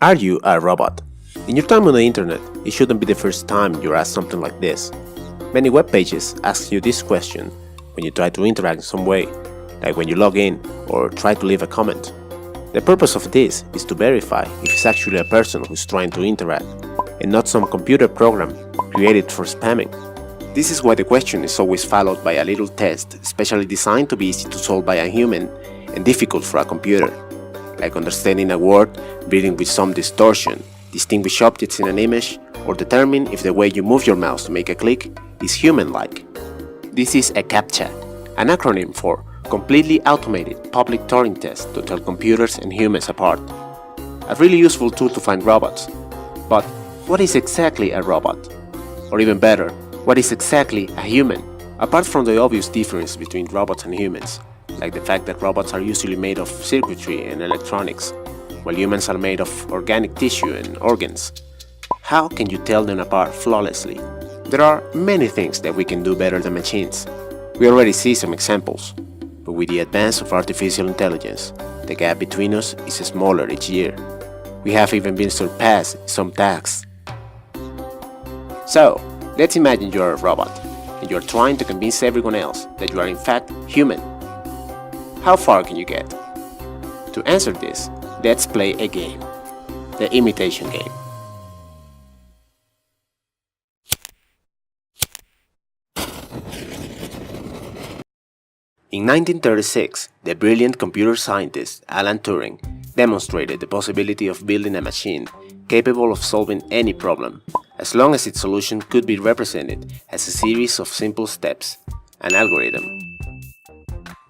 Are you a robot? In your time on the internet, it shouldn't be the first time you're asked something like this. Many web pages ask you this question when you try to interact in some way, like when you log in or try to leave a comment. The purpose of this is to verify if it's actually a person who's trying to interact, and not some computer program created for spamming. This is why the question is always followed by a little test specially designed to be easy to solve by a human and difficult for a computer, like understanding a word, reading with some distortion, distinguish objects in an image, or determine if the way you move your mouse to make a click is human-like. This is a CAPTCHA, an acronym for Completely Automated Public Turing Test to tell computers and humans apart. A really useful tool to find robots. But what is exactly a robot? Or even better, what is exactly a human? Apart from the obvious difference between robots and humans, like the fact that robots are usually made of circuitry and electronics, while humans are made of organic tissue and organs. How can you tell them apart flawlessly? There are many things that we can do better than machines. We already see some examples, but with the advance of artificial intelligence, the gap between us is smaller each year. We have even been surpassed in some tasks. So, let's imagine you're a robot, and you're trying to convince everyone else that you are in fact human. How far can you get? To answer this, let's play a game. The imitation game. In 1936, the brilliant computer scientist Alan Turing demonstrated the possibility of building a machine capable of solving any problem, as long as its solution could be represented as a series of simple steps, an algorithm.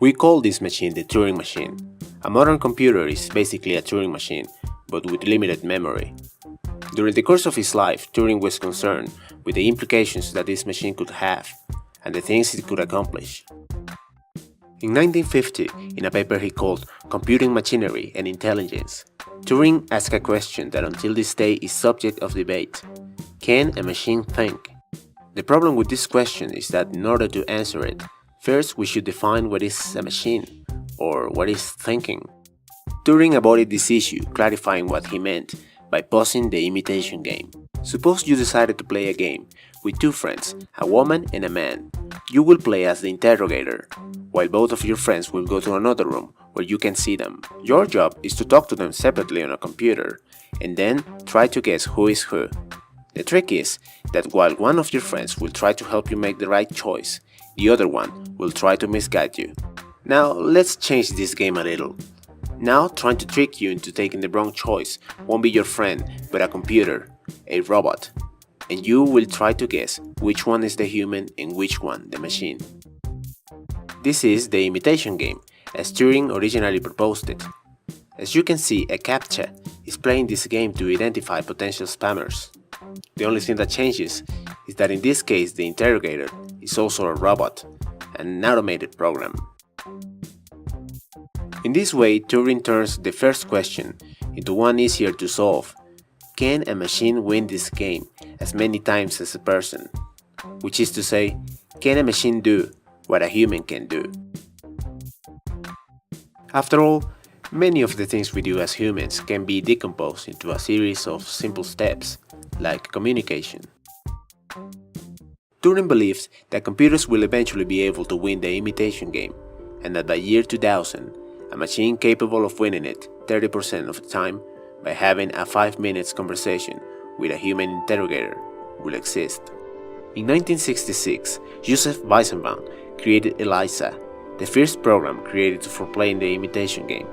We call this machine the Turing machine. A modern computer is basically a Turing machine, but with limited memory. During the course of his life, Turing was concerned with the implications that this machine could have, and the things it could accomplish. In 1950, in a paper he called Computing Machinery and Intelligence, Turing asked a question that until this day is subject of debate. Can a machine think? The problem with this question is that in order to answer it, first we should define what is a machine, or what is thinking. Turing avoided this issue, clarifying what he meant by posing the imitation game. Suppose you decided to play a game with two friends, a woman and a man. You will play as the interrogator, while both of your friends will go to another room where you can see them. Your job is to talk to them separately on a computer, and then try to guess who is who. The trick is that while one of your friends will try to help you make the right choice, the other one will try to misguide you. Now let's change this game a little. Now trying to trick you into taking the wrong choice won't be your friend, but a computer, a robot. And you will try to guess which one is the human and which one the machine. This is the imitation game, as Turing originally proposed it. As you can see, a CAPTCHA is playing this game to identify potential spammers. The only thing that changes is that in this case the interrogator is also a robot, an automated program. In this way, Turing turns the first question into one easier to solve. Can a machine win this game as many times as a person? Which is to say, can a machine do what a human can do? After all, many of the things we do as humans can be decomposed into a series of simple steps, like communication. Turing believes that computers will eventually be able to win the imitation game, and that by year 2000, a machine capable of winning it 30% of the time by having a 5-minute conversation with a human interrogator will exist. In 1966, Joseph Weissenbaum created ELIZA, the first program created for playing the imitation game.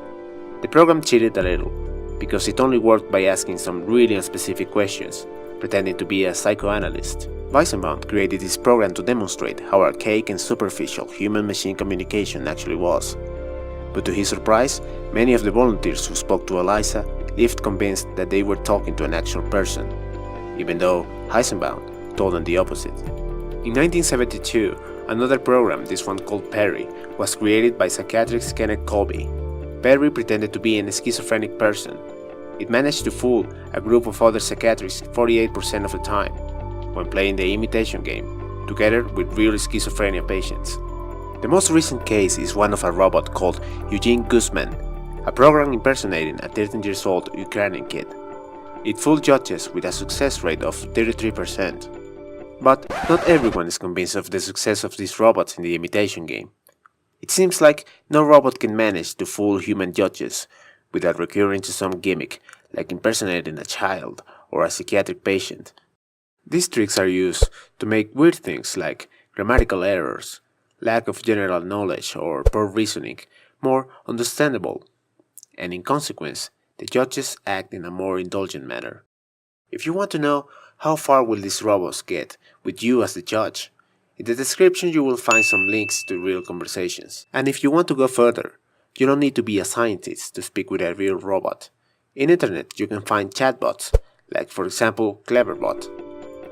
The program cheated a little, because it only worked by asking some really specific questions, pretending to be a psychoanalyst. Weissenbaum created this program to demonstrate how archaic and superficial human-machine communication actually was. But to his surprise, many of the volunteers who spoke to ELIZA left convinced that they were talking to an actual person, even though Weissenbaum told them the opposite. In 1972, another program, this one called PARRY, was created by psychiatrist Kenneth Colby. PARRY pretended to be a schizophrenic person. It managed to fool a group of other psychiatrists 48% of the time when playing the imitation game, together with real schizophrenia patients. The most recent case is one of a robot called Eugene Guzman, a program impersonating a 13-year-old Ukrainian kid. It fooled judges with a success rate of 33%. But not everyone is convinced of the success of these robots in the imitation game. It seems like no robot can manage to fool human judges without recurring to some gimmick like impersonating a child or a psychiatric patient. These tricks are used to make weird things like grammatical errors, lack of general knowledge, or poor reasoning more understandable, and in consequence, the judges act in a more indulgent manner. If you want to know how far will these robots get with you as the judge, in the description you will find some links to real conversations. And if you want to go further, you don't need to be a scientist to speak with a real robot. In internet you can find chatbots, like for example CleverBot.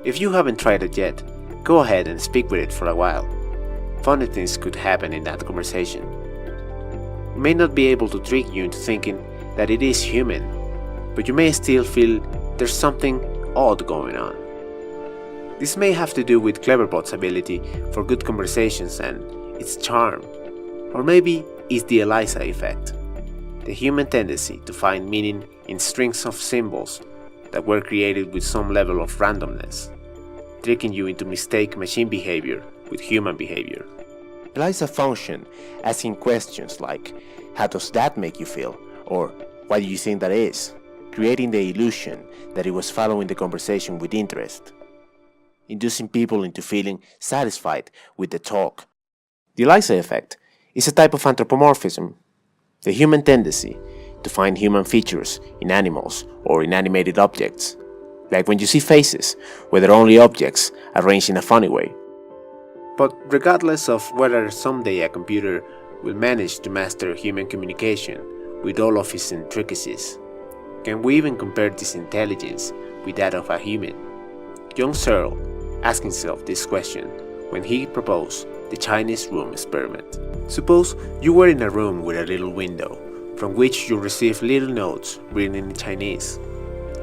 If you haven't tried it yet, go ahead and speak with it for a while. Funny things could happen in that conversation. It may not be able to trick you into thinking that it is human, but you may still feel there's something odd going on. This may have to do with CleverBot's ability for good conversations and its charm, or maybe it's the ELIZA effect, the human tendency to find meaning in strings of symbols that were created with some level of randomness, tricking you into mistake machine behavior with human behavior. ELIZA function asking questions like, how does that make you feel? Or, what do you think that is? Creating the illusion that it was following the conversation with interest, inducing people into feeling satisfied with the talk. The ELIZA effect is a type of anthropomorphism, the human tendency to find human features in animals or in animated objects, like when you see faces, where they're only objects arranged in a funny way. But regardless of whether someday a computer will manage to master human communication with all of its intricacies, can we even compare this intelligence with that of a human? Young Searle asked himself this question when he proposed the Chinese room experiment. Suppose you were in a room with a little window from which you receive little notes written in Chinese.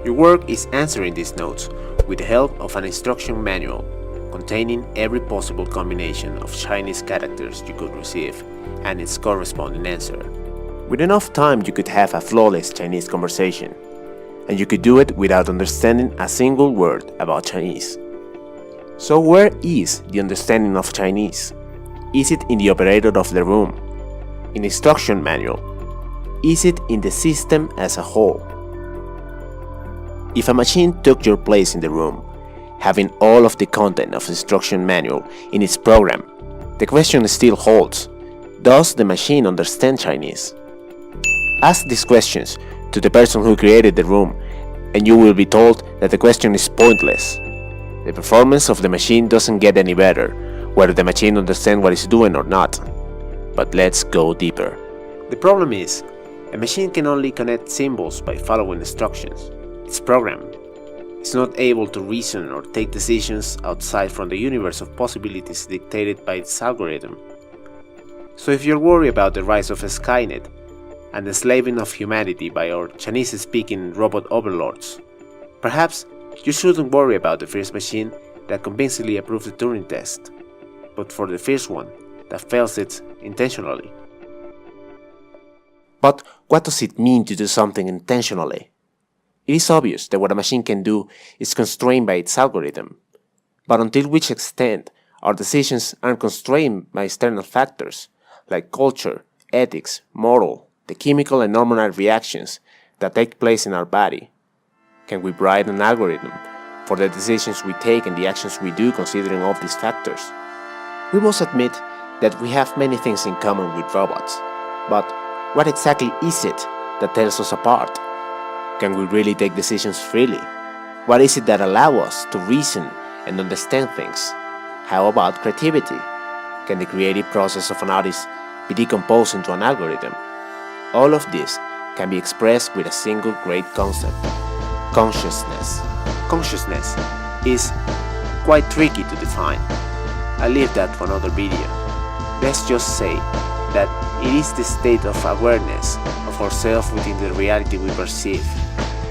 Your work is answering these notes with the help of an instruction manual containing every possible combination of Chinese characters you could receive and its corresponding answer. With enough time you could have a flawless Chinese conversation, and you could do it without understanding a single word about Chinese. So where is the understanding of Chinese? Is it in the operator of the room? In the instruction manual? Is it in the system as a whole? If a machine took your place in the room, having all of the content of the instruction manual in its program, the question still holds: does the machine understand Chinese? Ask these questions to the person who created the room, and you will be told that the question is pointless. The performance of the machine doesn't get any better, whether the machine understands what it's doing or not. But let's go deeper. The problem is, a machine can only connect symbols by following instructions. It's programmed. It's not able to reason or take decisions outside from the universe of possibilities dictated by its algorithm. So if you're worried about the rise of Skynet and the enslaving of humanity by our Chinese-speaking robot overlords, perhaps you shouldn't worry about the first machine that convincingly approved the Turing Test, but for the first one that fails it intentionally. But what does it mean to do something intentionally? It is obvious that what a machine can do is constrained by its algorithm, but until which extent our decisions are constrained by external factors like culture, ethics, moral, the chemical and hormonal reactions that take place in our body? Can we write an algorithm for the decisions we take and the actions we do considering all these factors? We must admit that we have many things in common with robots, but what exactly is it that tells us apart? Can we really take decisions freely? What is it that allows us to reason and understand things? How about creativity? Can the creative process of an artist be decomposed into an algorithm? All of this can be expressed with a single great concept: consciousness. Consciousness is quite tricky to define. I'll leave that for another video. Let's just say that it is the state of awareness of ourselves within the reality we perceive,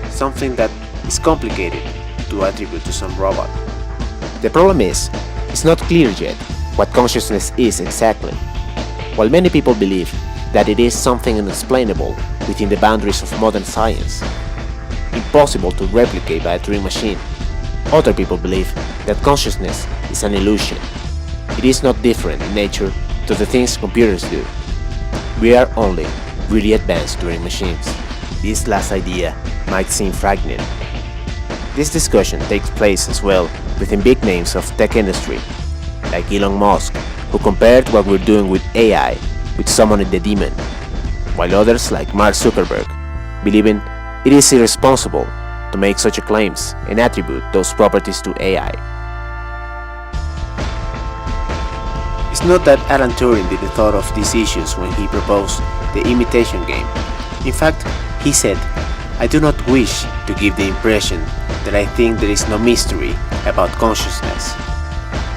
something that is complicated to attribute to some robot. The problem is, it's not clear yet what consciousness is exactly. While many people believe that it is something unexplainable within the boundaries of modern science, in impossible to replicate by a Turing machine. Other people believe that consciousness is an illusion. It is not different in nature to the things computers do. We are only really advanced Turing machines. This last idea might seem frightening. This discussion takes place as well within big names of tech industry, like Elon Musk, who compared what we're doing with AI with summoning the demon, while others like Mark Zuckerberg believing it is irresponsible to make such claims and attribute those properties to AI. It's not that Alan Turing didn't thought of these issues when he proposed the imitation game. In fact, he said, "I do not wish to give the impression that I think there is no mystery about consciousness,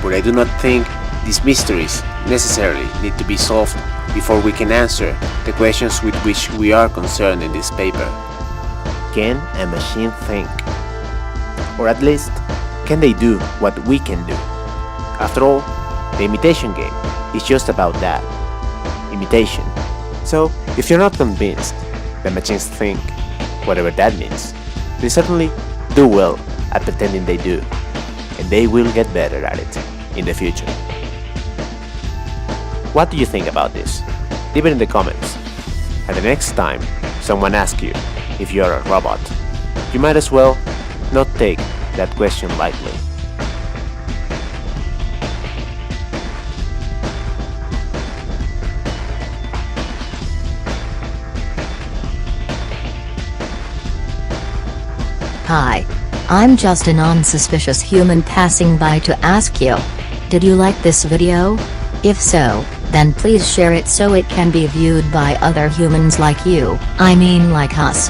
but I do not think these mysteries necessarily need to be solved before we can answer the questions with which we are concerned in this paper. Can a machine think? Or at least, can they do what we can do? After all, the imitation game is just about that, imitation. So, if you're not convinced that machines think, whatever that means, they certainly do well at pretending they do, and they will get better at it in the future." What do you think about this? Leave it in the comments. And the next time someone asks you if you are a robot, you might as well not take that question lightly. Hi. I'm just a non-suspicious human passing by to ask you, did you like this video? If so, then please share it so it can be viewed by other humans like you, I mean like us.